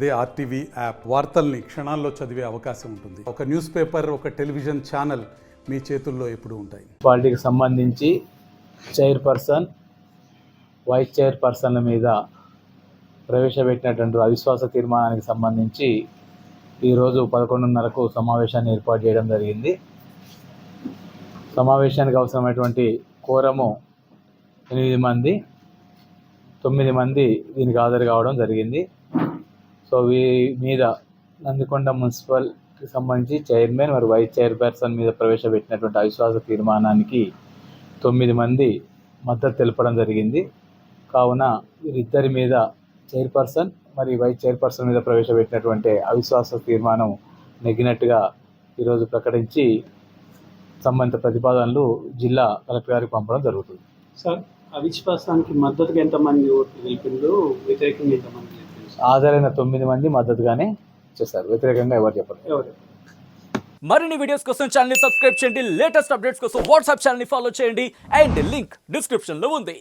అదే RTV app వార్తల్ని క్షణాల్లో చదివే అవకాశం ఉంటుంది. ఒక న్యూస్ పేపర్, ఒక టెలివిజన్ ఛానల్ మీ చేతుల్లో ఎప్పుడూ ఉంటాయి. పార్టీకి సంబంధించి చైర్పర్సన్, వైస్ చైర్పర్సన్ల మీద ప్రవేశపెట్టినటువంటి అవిశ్వాస తీర్మానానికి సంబంధించి ఈరోజు 11:30కు సమావేశాన్ని ఏర్పాటు చేయడం జరిగింది. సమావేశానికి అవసరమైనటువంటి కోరము 8 మంది, 9 మంది దీనికి హాజరు కావడం జరిగింది. సో మీద నందికొండ మున్సిపల్కి సంబంధించి చైర్మన్ మరియు వైస్ చైర్పర్సన్ మీద ప్రవేశపెట్టినటువంటి అవిశ్వాస తీర్మానానికి 9 మంది మద్దతు తెలపడం జరిగింది. కావున వీరిద్దరి మీద చైర్పర్సన్ మరియు వైస్ చైర్పర్సన్ మీద ప్రవేశపెట్టినటువంటి అవిశ్వాస తీర్మానం నెగ్గినట్టుగా ఈరోజు ప్రకటించి సంబంధిత ప్రతిపాదనలు జిల్లా కలెక్టర్ గారికి పంపడం జరుగుతుంది. సార్, అవిశ్వాసానికి మద్దతుగా ఎంతమంది ఓట్లు తెలిపిండ్రు, వ్యతిరేకంగా ఎంతమంది తెలిపిండ్రు? హాజరైన 9 మంది మద్దతుగానే చేశారు, వ్యతిరేకంగా ఎవరు చెప్పరు. మరిన్ని వీడియోస్ కోసం ఛానల్ ని సబ్స్క్రైబ్ చేయండి. లేటెస్ట్ అప్డేట్స్ కోసం వాట్సాప్ ఛానల్ ని ఫాలో చేయండి. అండ్ లింక్ డిస్క్రిప్షన్ లో ఉంది.